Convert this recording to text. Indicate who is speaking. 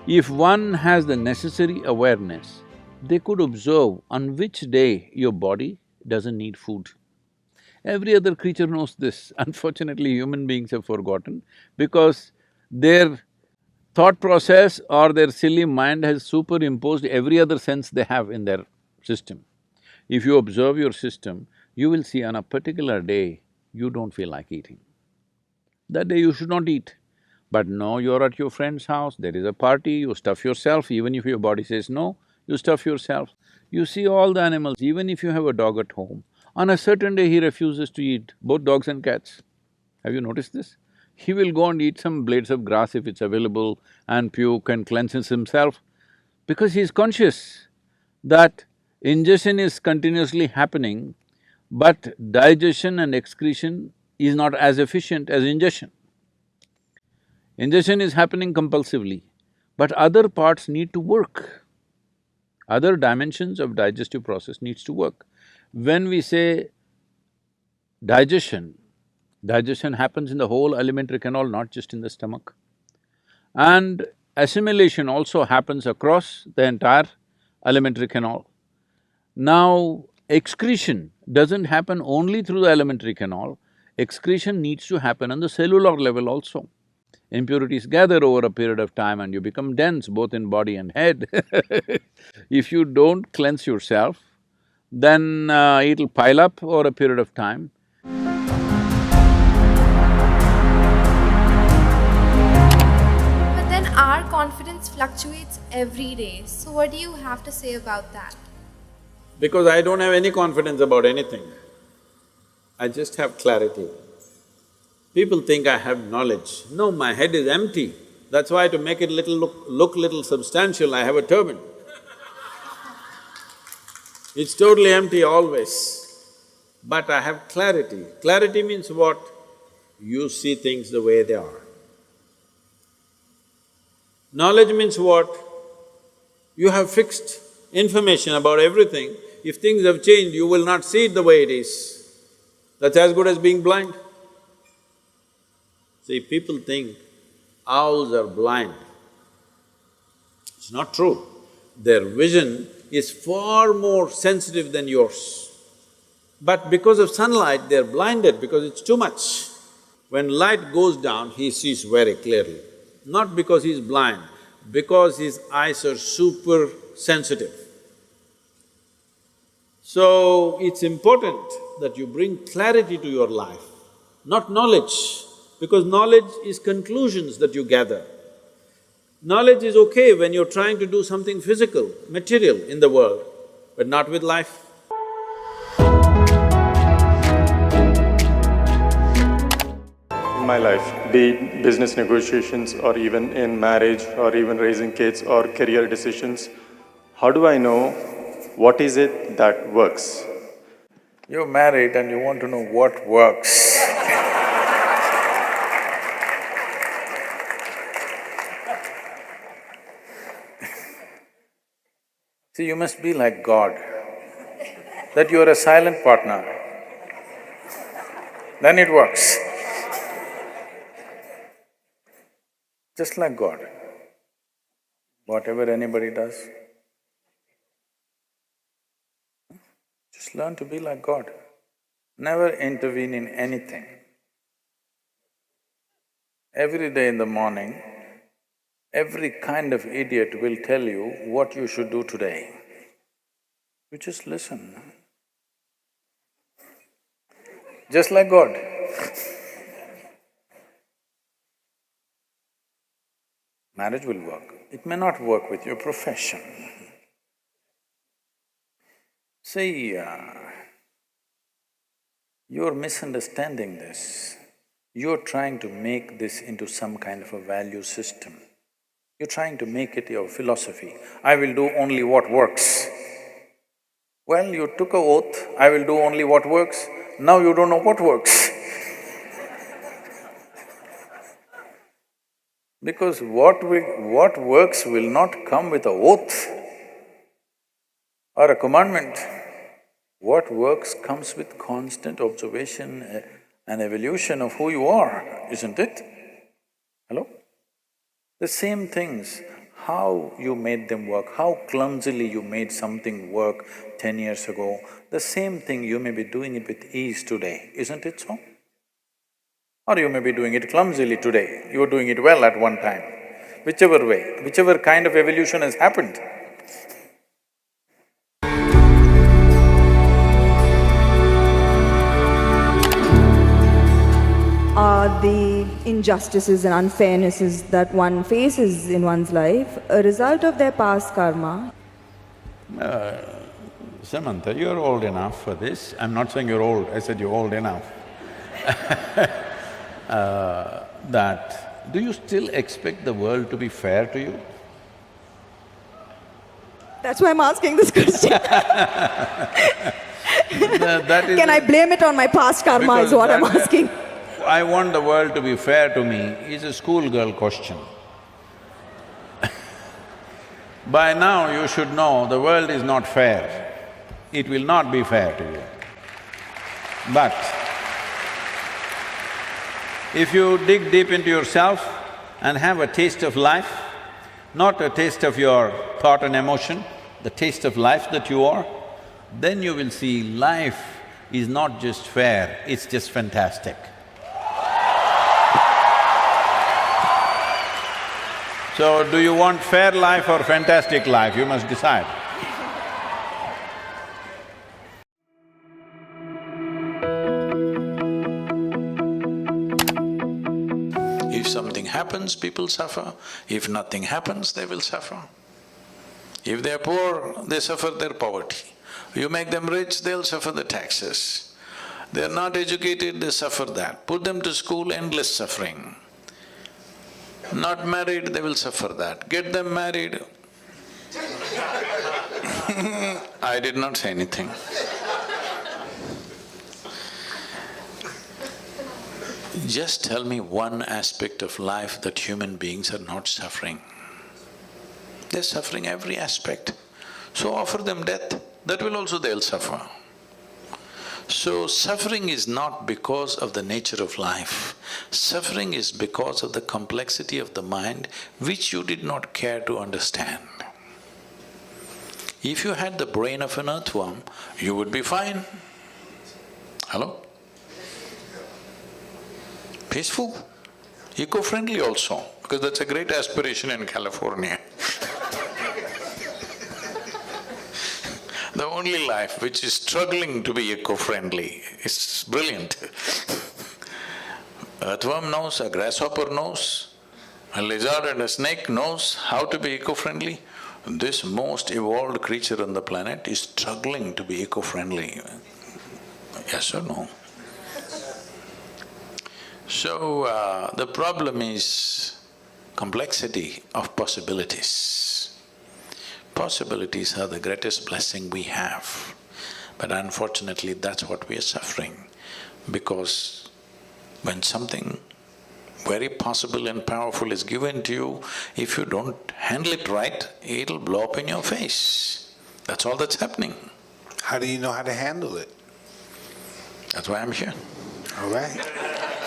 Speaker 1: If one has the necessary awareness, they could observe on which day your body doesn't need food. Every other creature knows this. Unfortunately, human beings have forgotten because their thought process or their silly mind has superimposed every other sense they have in their system. If you observe your system, you will see on a particular day, you don't feel like eating. That day you should not eat. But no, you're at your friend's house, there is a party, you stuff yourself, even if your body says no, you stuff yourself. You see all the animals, even if you have a dog at home, on a certain day he refuses to eat, both dogs and cats. Have you noticed this? He will go and eat some blades of grass if it's available and puke and cleanses himself because he's conscious that ingestion is continuously happening, but digestion and excretion is not as efficient as ingestion. Ingestion is happening compulsively, but other parts need to work. Other dimensions of digestive process needs to work. When we say digestion, digestion happens in the whole alimentary canal, not just in the stomach. And assimilation also happens across the entire alimentary canal. Now, excretion doesn't happen only through the alimentary canal, excretion needs to happen on the cellular level also. Impurities gather over a period of time and you become dense both in body and head. If you don't cleanse yourself, then it'll pile up over a period of time.
Speaker 2: But then our confidence fluctuates every day. So, what do you have to say about that?
Speaker 1: Because I don't have any confidence about anything, I just have clarity. People think I have knowledge. No, my head is empty. That's why to make it look little substantial, I have a turban. It's totally empty always. But I have clarity. Clarity means what? You see things the way they are. Knowledge means what? You have fixed information about everything. If things have changed, you will not see it the way it is. That's as good as being blind. See, people think owls are blind. It's not true. Their vision is far more sensitive than yours. But because of sunlight, they're blinded because it's too much. When light goes down, he sees very clearly. Not because he's blind, because his eyes are super sensitive. So, it's important that you bring clarity to your life, not knowledge, because knowledge is conclusions that you gather. Knowledge is okay when you're trying to do something physical, material in the world, but not with life.
Speaker 3: In my life, be it business negotiations or even in marriage or even raising kids or career decisions, how do I know what is it that works?
Speaker 1: You're married and you want to know what works. See, you must be like God, that you are a silent partner, then it works. Just like God, whatever anybody does, just learn to be like God. Never intervene in anything. Every day in the morning, every kind of idiot will tell you what you should do today. You just listen. Just like God. Marriage will work. It may not work with your profession. See, you're misunderstanding this. You're trying to make this into some kind of a value system. You're trying to make it your philosophy. I will do only what works. Well, you took an oath, I will do only what works. Now you don't know what works. Because what works will not come with an oath or a commandment. What works comes with constant observation and evolution of who you are, isn't it? Hello? The same things,
Speaker 4: how you made them work, how clumsily you made something work 10 years ago, the same thing you may be doing it with ease today, isn't it so? Or you may be doing it clumsily today, you were doing it well at one time. Whichever way, whichever kind of evolution has happened,
Speaker 5: are the injustices and unfairnesses that one faces in one's life a result of their past karma?
Speaker 1: Samantha, you're old enough for this. I'm not saying you're old, I said you're old enough. Do you still expect the world to be fair to you?
Speaker 5: That's why I'm asking this question.
Speaker 1: That is
Speaker 5: Can I blame it on my past karma is what I'm asking.
Speaker 1: I want the world to be fair to me is a schoolgirl question. By now you should know the world is not fair. It will not be fair to you. But if you dig deep into yourself and have a taste of life, not a taste of your thought and emotion, the taste of life that you are, then you will see life is not just fair, it's just fantastic. So, do you want fair life or fantastic life? You must decide.
Speaker 4: if something happens, people suffer. If nothing happens, they will suffer. If they're poor, they suffer their poverty. You make them rich, they'll suffer the taxes. They're not educated, they suffer that. Put them to school, endless suffering. Not married, they will suffer that. Get them married. I did not say anything. Just tell me one aspect of life that human beings are not suffering. They're suffering every aspect. So offer them death, that will also they'll suffer. So suffering is not because of the nature of life. Suffering is because of the complexity of the mind which you did not care to understand. If you had the brain of an earthworm, you would be fine. Hello? Peaceful, eco-friendly also, because that's a great aspiration in California. The only life which is struggling to be eco-friendly is brilliant. Earthworm knows, a grasshopper knows, a lizard and a snake knows how to be eco-friendly. This most evolved creature on the planet is struggling to be eco-friendly. Yes or no? So, the problem is complexity of possibilities. Possibilities are the greatest blessing we have, but unfortunately that's what we are suffering, because when something very possible and powerful is given to you, if you don't handle it right, it'll blow up in your face. That's all that's happening.
Speaker 6: How do you know how to handle it?
Speaker 4: That's why I'm here.
Speaker 6: All right.